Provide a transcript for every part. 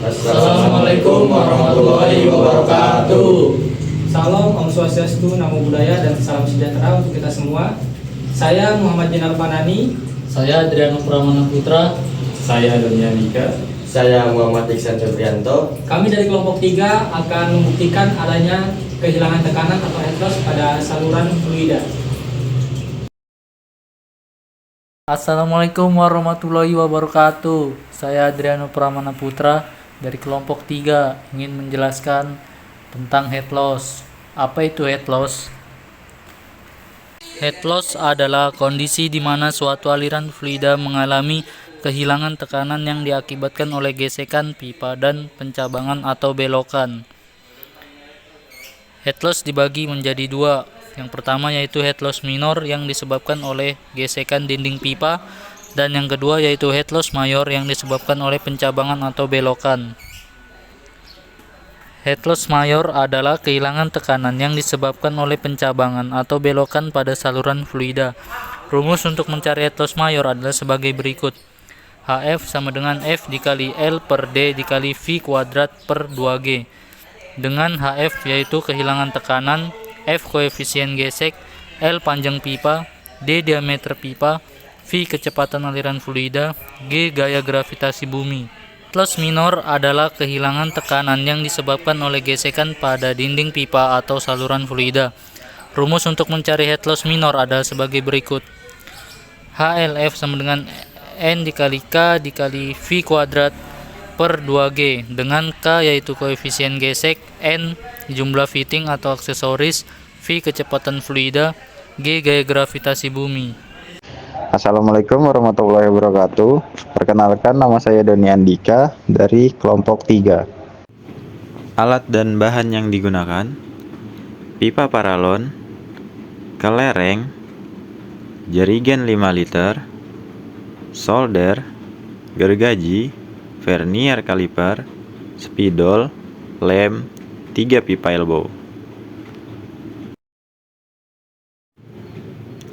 Assalamualaikum warahmatullahi wabarakatuh. Salam, Om Swastiastu, Namo Buddhaya, dan salam sejahtera untuk kita semua. Saya Muhammad Jinal Fanani. Saya Adriano Pramana Putra. Saya Dunia Nika. Saya Muhammad Iksan Febrianto. Kami dari kelompok 3 akan membuktikan adanya kehilangan tekanan atau head loss pada saluran fluida. Assalamualaikum warahmatullahi wabarakatuh. Saya Adriano Pramana Putra dari kelompok 3 ingin menjelaskan tentang head loss. Apa itu head loss? Head loss adalah kondisi di mana suatu aliran fluida mengalami kehilangan tekanan yang diakibatkan oleh gesekan pipa dan pencabangan atau belokan. Head loss dibagi menjadi dua. Yang pertama yaitu head loss minor yang disebabkan oleh gesekan dinding pipa, dan yang kedua yaitu head loss mayor yang disebabkan oleh pencabangan atau belokan. Head loss mayor adalah kehilangan tekanan yang disebabkan oleh pencabangan atau belokan pada saluran fluida. Rumus untuk mencari head loss mayor adalah sebagai berikut. HF sama dengan F dikali L per D dikali V kuadrat per 2G. Dengan HF yaitu kehilangan tekanan, F koefisien gesek, L panjang pipa, D diameter pipa, V kecepatan aliran fluida, G gaya gravitasi bumi. Head loss minor adalah kehilangan tekanan yang disebabkan oleh gesekan pada dinding pipa atau saluran fluida. Rumus untuk mencari head loss minor adalah sebagai berikut. HLF sama dengan N dikali K dikali V kuadrat per 2G, dengan K yaitu koefisien gesek, N jumlah fitting atau aksesoris, V kecepatan fluida, G gaya gravitasi bumi. Assalamualaikum warahmatullahi wabarakatuh. Perkenalkan, nama saya Doni Andika dari kelompok 3. Alat dan bahan yang digunakan: pipa paralon, kelereng, jerigen 5 liter, solder, gergaji, vernier kaliper, spidol, lem, 3 pipa elbow.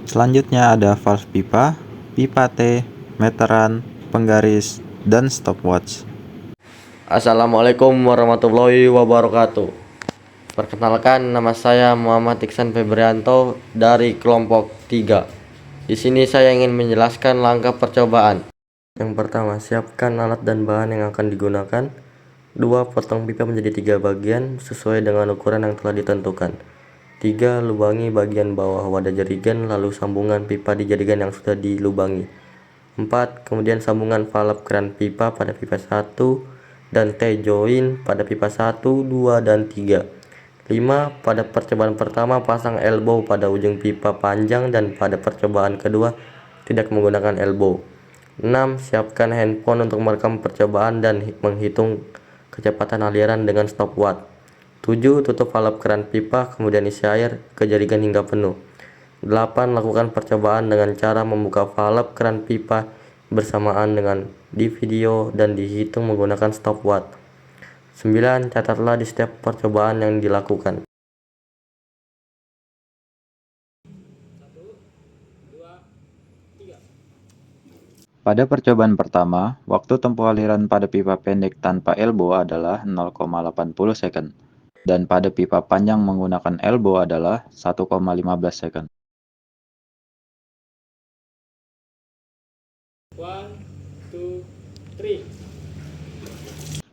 Selanjutnya ada valve pipa, pipa T, meteran, penggaris, dan stopwatch. Assalamualaikum warahmatullahi wabarakatuh. Perkenalkan, nama saya Muhammad Iksan Febrianto dari kelompok 3. Di sini saya ingin menjelaskan langkah percobaan. Yang pertama, siapkan alat dan bahan yang akan digunakan. 2. Potong pipa menjadi 3 bagian sesuai dengan ukuran yang telah ditentukan. 3. Lubangi bagian bawah wadah jerigen, lalu sambungan pipa di jerigen yang sudah dilubangi. 4. Kemudian sambungan valve keran pipa pada pipa 1 dan T-join pada pipa 1, 2, dan 3. 5. Pada percobaan pertama, pasang elbow pada ujung pipa panjang, dan pada percobaan kedua tidak menggunakan elbow. 6. Siapkan handphone untuk merekam percobaan dan menghitung kecepatan aliran dengan stopwatch. 7. Tutup valve keran pipa, kemudian isi air ke jerigen hingga penuh. 8. Lakukan percobaan dengan cara membuka valve keran pipa bersamaan dengan di video dan dihitung menggunakan stopwatch. 9. Catatlah di setiap percobaan yang dilakukan. Pada percobaan pertama, waktu tempuh aliran pada pipa pendek tanpa elbow adalah 0,80 second, dan pada pipa panjang menggunakan elbow adalah 1,15 second. 1, 2, 3.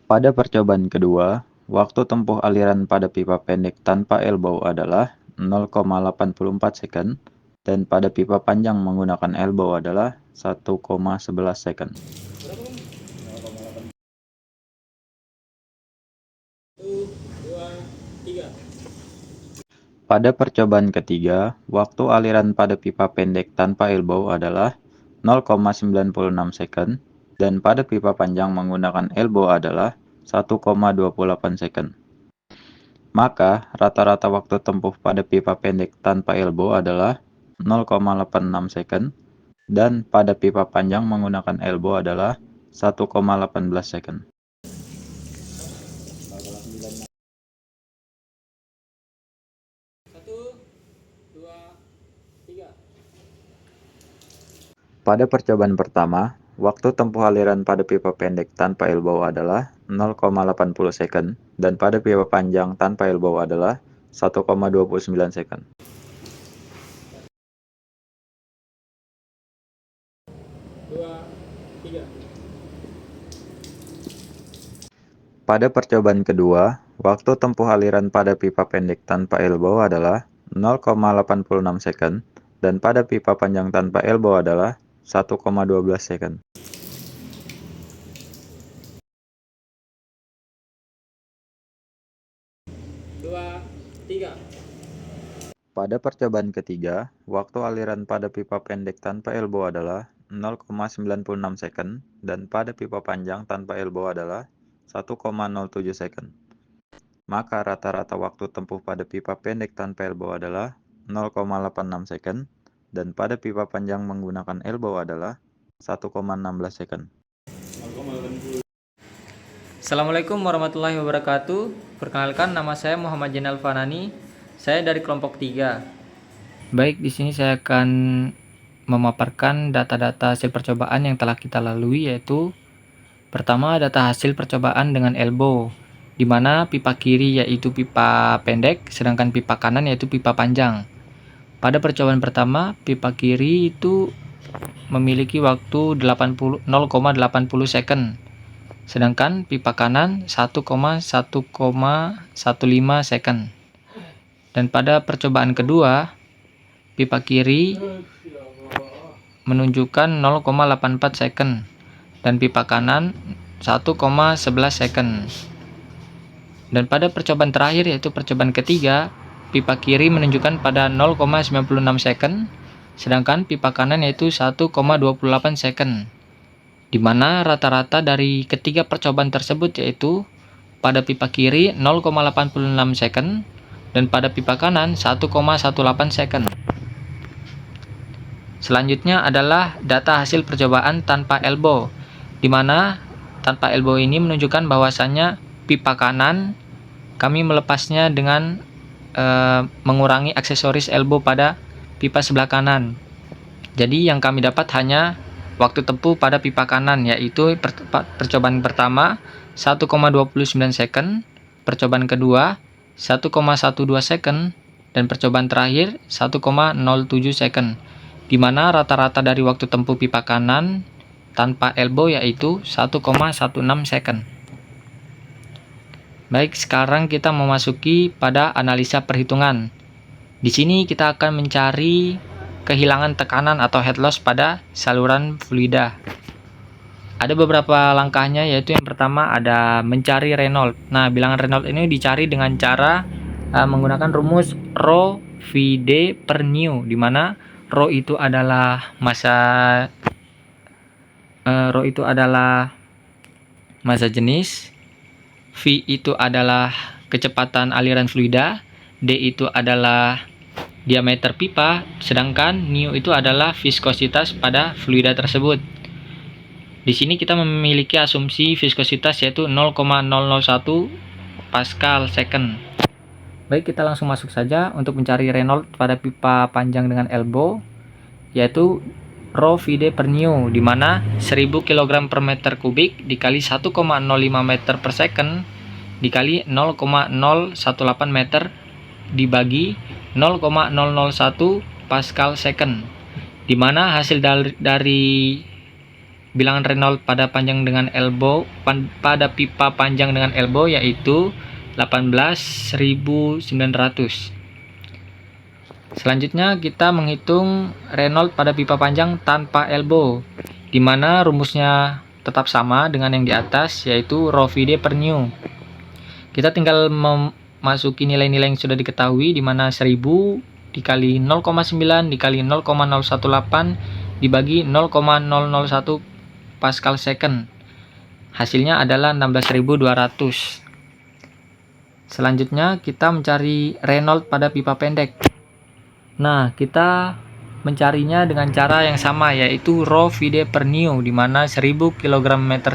Pada percobaan kedua, waktu tempuh aliran pada pipa pendek tanpa elbow adalah 0,84 second, dan pada pipa panjang menggunakan elbow adalah 1,11 second. 1, 2, 3. Pada percobaan ketiga, waktu aliran pada pipa pendek tanpa elbow adalah 0,96 second, dan pada pipa panjang menggunakan elbow adalah 1,28 second. Maka, rata-rata waktu tempuh pada pipa pendek tanpa elbow adalah 0,86 second, dan pada pipa panjang menggunakan elbow adalah 1,18 second. Pada percobaan pertama, waktu tempuh aliran pada pipa pendek tanpa elbow adalah 0,80 second dan pada pipa panjang tanpa elbow adalah 1,29 second. Pada percobaan kedua, waktu tempuh aliran pada pipa pendek tanpa elbow adalah 0,86 second dan pada pipa panjang tanpa elbow adalah 1,12 second. Pada percobaan ketiga, waktu aliran pada pipa pendek tanpa elbow adalah 0,96 second dan pada pipa panjang tanpa elbow adalah 1,07 second. Maka rata-rata waktu tempuh pada pipa pendek tanpa elbow adalah 0,86 second dan pada pipa panjang menggunakan elbow adalah 1,16 second. Assalamualaikum warahmatullahi wabarakatuh. Perkenalkan, nama saya Muhammad Jenal Fanani. Saya dari kelompok 3. Baik, di sini saya akan memaparkan data-data hasil percobaan yang telah kita lalui, yaitu pertama data hasil percobaan dengan elbow, di mana pipa kiri yaitu pipa pendek, sedangkan pipa kanan yaitu pipa panjang. Pada percobaan pertama, pipa kiri itu memiliki waktu 0,80 second. Sedangkan pipa kanan 1,15 second. Dan pada percobaan kedua, pipa kiri menunjukkan 0,84 second dan pipa kanan 1,11 second. Dan pada percobaan terakhir yaitu percobaan ketiga, pipa kiri menunjukkan pada 0,96 second, sedangkan pipa kanan yaitu 1,28 second. Di mana rata-rata dari ketiga percobaan tersebut yaitu pada pipa kiri 0,86 second dan pada pipa kanan 1,18 second. Selanjutnya adalah data hasil percobaan tanpa elbow, di mana tanpa elbow ini menunjukkan bahwasannya pipa kanan kami melepasnya dengan mengurangi aksesoris elbow pada pipa sebelah kanan. Jadi yang kami dapat hanya waktu tempuh pada pipa kanan, yaitu percobaan pertama 1,29 second, percobaan kedua 1,12 second, dan percobaan terakhir 1,07 second, di mana rata-rata dari waktu tempuh pipa kanan tanpa elbow yaitu 1,16 second. Baik, sekarang kita memasuki pada analisa perhitungan. Di sini kita akan mencari kehilangan tekanan atau head loss pada saluran fluida. Ada beberapa langkahnya, yaitu yang pertama ada mencari Reynolds. Nah, bilangan Reynolds ini dicari dengan cara menggunakan rumus rho VD per nu, di mana rho itu adalah massa jenis, V itu adalah kecepatan aliran fluida, D itu adalah diameter pipa, sedangkan nu itu adalah viskositas pada fluida tersebut. Di sini kita memiliki asumsi viskositas yaitu 0,001 Pascal second. Baik, kita langsung masuk saja untuk mencari Reynolds pada pipa panjang dengan elbow, yaitu rho VD per nu, di mana 1000 kg per meter kubik dikali 1,05 meter per second dikali 0,018 meter dibagi 0,001 Pascal second, di mana hasil dari bilangan Reynolds pada panjang dengan elbow pada pipa panjang dengan elbow yaitu 18.900. Selanjutnya kita menghitung Reynolds pada pipa panjang tanpa elbow, di mana rumusnya tetap sama dengan yang di atas, yaitu rho VD per nu. Kita tinggal memasuki nilai-nilai yang sudah diketahui, di mana 1000 dikali 0,9 dikali 0,018 dibagi 0,001 Pascal second. Hasilnya adalah 16.200. Selanjutnya kita mencari Reynolds pada pipa pendek. Nah, kita mencarinya dengan cara yang sama, yaitu rho VD per nu, di mana 1000 kg meter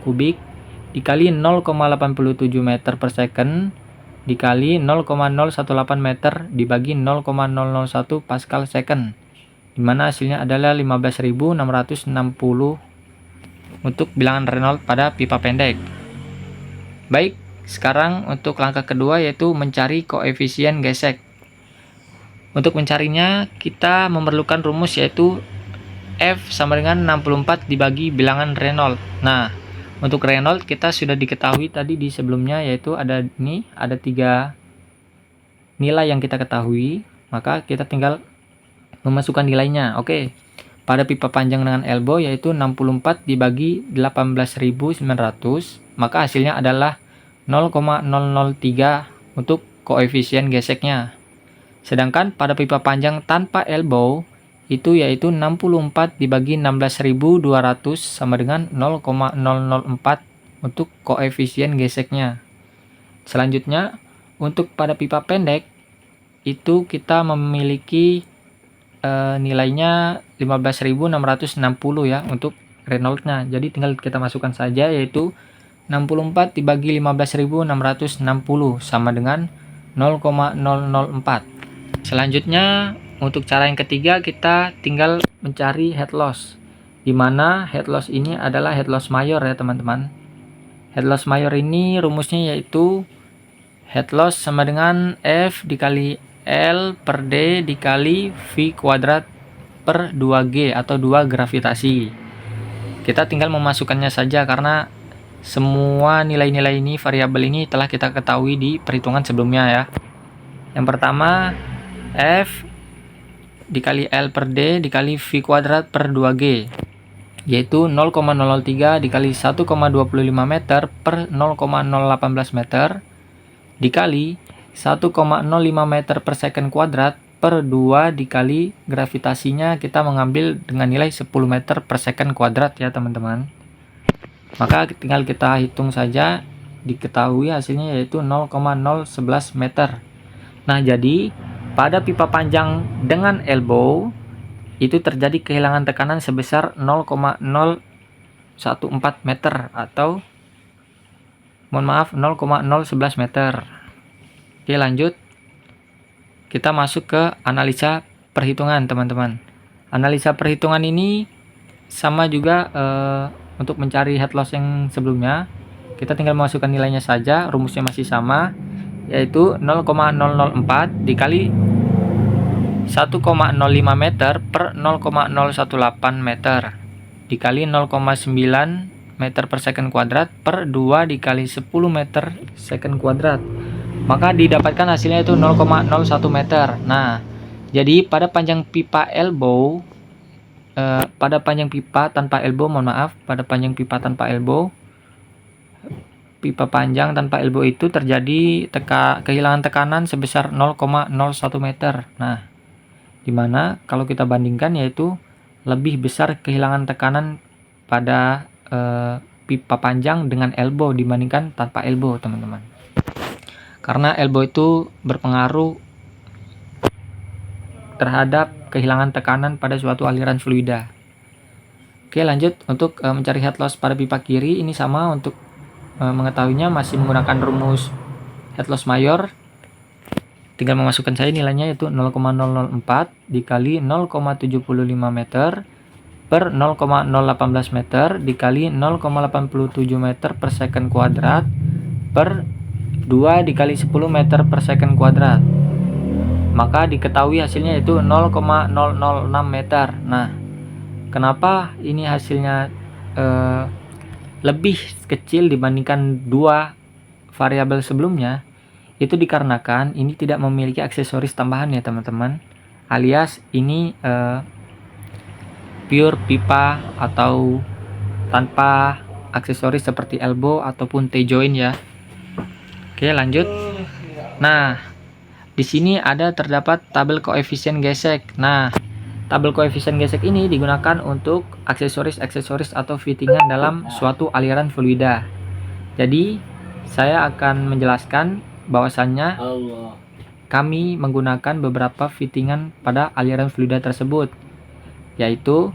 kubik dikali 0,87 meter per second dikali 0,018 meter dibagi 0,001 Pascal second, dimana hasilnya adalah 15.660 untuk bilangan Reynolds pada pipa pendek. Baik, sekarang untuk langkah kedua yaitu mencari koefisien gesek. Untuk mencarinya kita memerlukan rumus yaitu F sama dengan 64 dibagi bilangan Reynolds. Nah, untuk Reynolds kita sudah diketahui tadi di sebelumnya, yaitu ada 3 nilai yang kita ketahui, maka kita tinggal memasukkan nilainya. Oke. Pada pipa panjang dengan elbow yaitu 64 dibagi 18.900, maka hasilnya adalah 0,003 untuk koefisien geseknya. Sedangkan pada pipa panjang tanpa elbow itu yaitu 64 dibagi 16.200 sama dengan 0,004 untuk koefisien geseknya. Selanjutnya, untuk pada pipa pendek itu kita memiliki nilainya 15.660 ya untuk Reynolds-nya. Jadi tinggal kita masukkan saja yaitu 64 dibagi 15.660 sama dengan 0,004. Selanjutnya untuk cara yang ketiga kita tinggal mencari head loss, di mana head loss ini adalah head loss mayor ya teman-teman. Head loss mayor ini rumusnya yaitu head loss sama dengan F dikali L per D dikali V kuadrat per 2G atau 2 gravitasi. Kita tinggal memasukkannya saja karena semua nilai-nilai ini, variabel ini telah kita ketahui di perhitungan sebelumnya ya. Yang pertama F dikali L per D dikali V kuadrat per 2G yaitu 0,003 dikali 1,25 meter per 0,018 meter dikali 1,05 meter per second kuadrat per 2 dikali gravitasinya kita mengambil dengan nilai 10 meter per second kuadrat ya teman-teman. Maka tinggal kita hitung saja, diketahui hasilnya yaitu 0,011 meter. Nah, jadi pada pipa panjang dengan elbow itu terjadi kehilangan tekanan sebesar 0,014 meter atau 0,011 meter. Oke, lanjut. Kita masuk ke analisa perhitungan, teman-teman. Analisa perhitungan ini sama juga untuk mencari head loss yang sebelumnya. Kita tinggal memasukkan nilainya saja, rumusnya masih sama, yaitu 0,004 dikali 1,05 meter per 0,018 meter dikali 0,9 meter per second kuadrat per 2 dikali 10 meter second kuadrat. Maka didapatkan hasilnya itu 0,01 meter. Nah, jadi pada panjang pipa elbow, pada panjang pipa tanpa elbow, pipa panjang tanpa elbow itu terjadi kehilangan tekanan sebesar 0,01 meter. Nah, dimana kalau kita bandingkan yaitu lebih besar kehilangan tekanan pada pipa panjang dengan elbow dibandingkan tanpa elbow, teman-teman. Karena elbow itu berpengaruh terhadap kehilangan tekanan pada suatu aliran fluida. Oke, lanjut untuk mencari head loss pada pipa kiri. Ini sama, untuk mengetahuinya masih menggunakan rumus head loss mayor. Tinggal memasukkan saja nilainya yaitu 0,004 dikali 0,75 meter per 0,018 meter dikali 0,87 meter per second kuadrat per 2 dikali 10 meter per second kuadrat. Maka diketahui hasilnya yaitu 0,006 meter. Nah, kenapa ini hasilnya lebih kecil dibandingkan dua variabel sebelumnya? Itu dikarenakan ini tidak memiliki aksesoris tambahan ya teman-teman, alias ini pure pipa atau tanpa aksesoris seperti elbow ataupun T-joint ya. Oke, lanjut. Nah, di sini terdapat tabel koefisien gesek. Nah, tabel koefisien gesek ini digunakan untuk aksesoris-aksesoris atau fittingan dalam suatu aliran fluida. Jadi, saya akan menjelaskan bahwasannya kami menggunakan beberapa fittingan pada aliran fluida tersebut, yaitu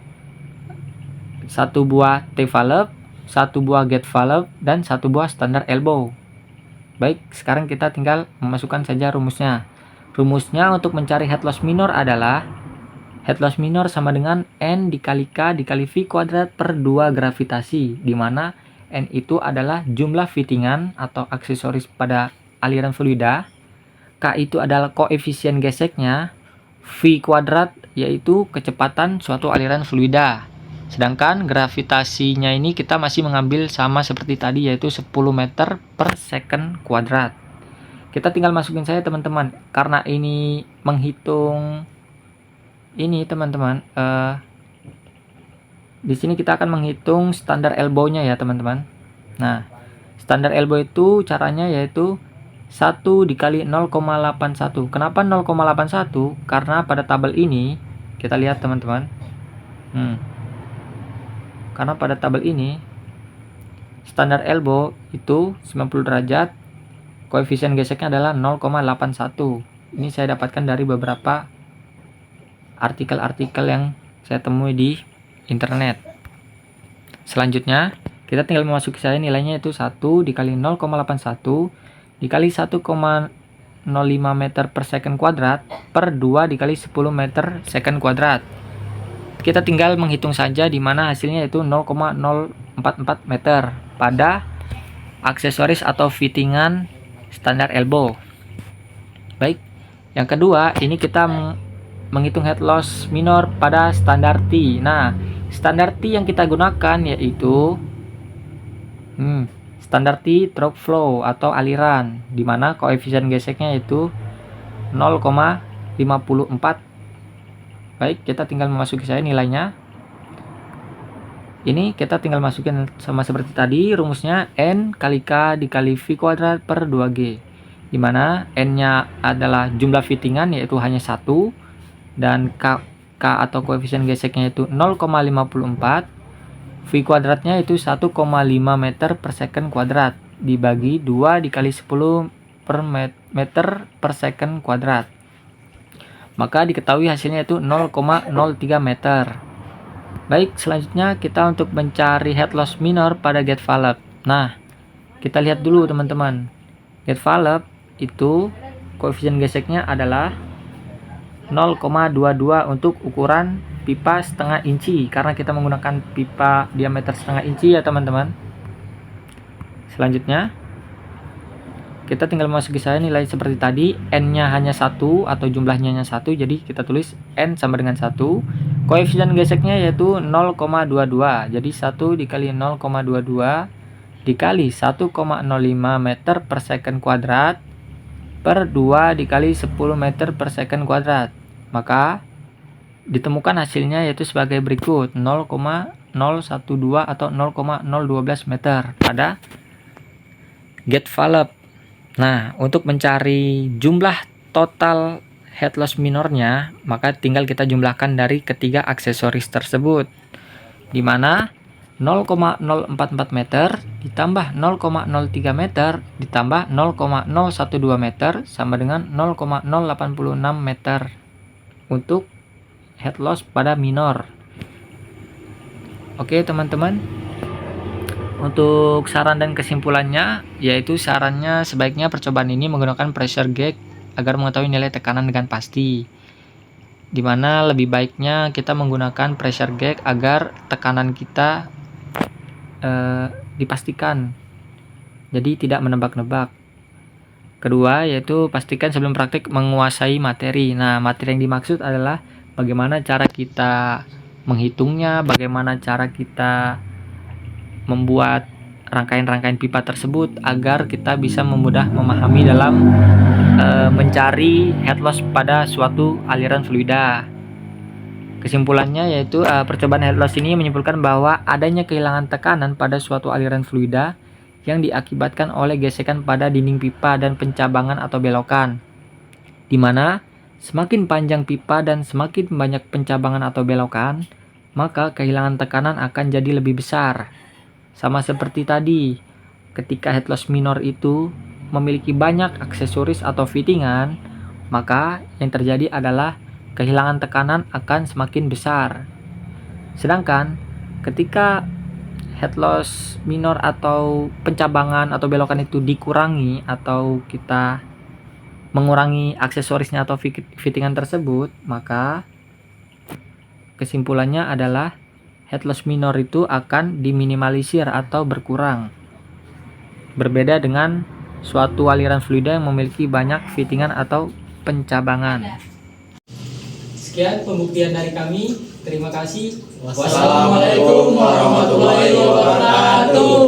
1 buah T-valve, 1 buah gate valve, dan 1 buah standar elbow. Baik, sekarang kita tinggal memasukkan saja rumusnya. Rumusnya untuk mencari head loss minor adalah head loss minor sama dengan N dikali K dikali V kuadrat per 2 gravitasi, di mana N itu adalah jumlah fittingan atau aksesoris pada aliran fluida, K itu adalah koefisien geseknya, V kuadrat yaitu kecepatan suatu aliran fluida. Sedangkan gravitasinya ini kita masih mengambil sama seperti tadi, yaitu 10 meter per second kuadrat. Kita tinggal masukin saja teman-teman, karena ini menghitung ini teman-teman, di sini kita akan menghitung standar elbow-nya ya teman-teman. Nah, standar elbow itu caranya yaitu 1 dikali 0,81. Kenapa 0,81? Karena pada tabel ini kita lihat teman-teman. Karena pada tabel ini standar elbow itu 90 derajat, koefisien geseknya adalah 0,81. Ini saya dapatkan dari beberapa artikel-artikel yang saya temui di internet. Selanjutnya, kita tinggal memasuki saja nilainya, itu 1 dikali 0,81 dikali 1,05 meter per second kuadrat per 2 dikali 10 meter second kuadrat. Kita tinggal menghitung saja, di mana hasilnya itu 0,044 meter pada aksesoris atau fittingan standar elbow. Baik, yang kedua ini kita menghitung head loss minor pada standar T. Nah, standar T yang kita gunakan yaitu standar T through flow atau aliran, di mana koefisien geseknya itu 0,54. Baik, kita tinggal memasuki saja nilainya. Ini kita tinggal masukin sama seperti tadi, rumusnya N kali K dikali V kuadrat per 2G, di mana N-nya adalah jumlah fittingan yaitu hanya 1, dan K atau koefisien geseknya itu 0,54, V kuadratnya itu 1,5 meter per second kuadrat dibagi 2 dikali 10 per meter per second kuadrat. Maka diketahui hasilnya itu 0,03 meter. Baik, selanjutnya kita untuk mencari head loss minor pada gate valve. Nah, kita lihat dulu teman-teman. Gate valve itu koefisien geseknya adalah 0,22 untuk ukuran pipa setengah inci, karena kita menggunakan pipa diameter setengah inci ya teman-teman. Selanjutnya kita tinggal masuki saja nilai seperti tadi, N-nya hanya 1 atau jumlahnya hanya 1, jadi kita tulis N sama dengan 1. Koefisien geseknya yaitu 0,22, jadi 1 dikali 0,22 dikali 1,05 meter per second kuadrat per 2 dikali 10 meter per second kuadrat. Maka ditemukan hasilnya yaitu sebagai berikut, 0,012 atau 0,012 meter pada gate valve. Nah, untuk mencari jumlah total head loss minornya, maka tinggal kita jumlahkan dari ketiga aksesoris tersebut, di mana 0,044 meter ditambah 0,03 meter ditambah 0,012 meter sama dengan 0,086 meter untuk head loss pada minor. Oke teman-teman, untuk saran dan kesimpulannya, yaitu sarannya sebaiknya percobaan ini menggunakan pressure gauge agar mengetahui nilai tekanan dengan pasti, dimana lebih baiknya kita menggunakan pressure gauge agar tekanan kita dipastikan, jadi tidak menebak-nebak. Kedua, yaitu pastikan sebelum praktik menguasai materi. Nah, materi yang dimaksud adalah bagaimana cara kita menghitungnya, bagaimana cara kita membuat rangkaian-rangkaian pipa tersebut agar kita bisa mudah memahami dalam mencari head loss pada suatu aliran fluida. Kesimpulannya yaitu percobaan head loss ini menyimpulkan bahwa adanya kehilangan tekanan pada suatu aliran fluida yang diakibatkan oleh gesekan pada dinding pipa dan pencabangan atau belokan, di mana semakin panjang pipa dan semakin banyak pencabangan atau belokan, maka kehilangan tekanan akan jadi lebih besar. Sama seperti tadi, ketika head loss minor itu memiliki banyak aksesoris atau fittingan, maka yang terjadi adalah kehilangan tekanan akan semakin besar. Sedangkan ketika head loss minor atau pencabangan atau belokan itu dikurangi atau kita mengurangi aksesorisnya atau fittingan tersebut, maka Kesimpulannya adalah head loss minor itu akan diminimalisir atau berkurang. Berbeda dengan suatu aliran fluida yang memiliki banyak fittingan atau pencabangan. Sekian pembuktian dari kami. Terima kasih. Wassalamualaikum warahmatullahi wabarakatuh.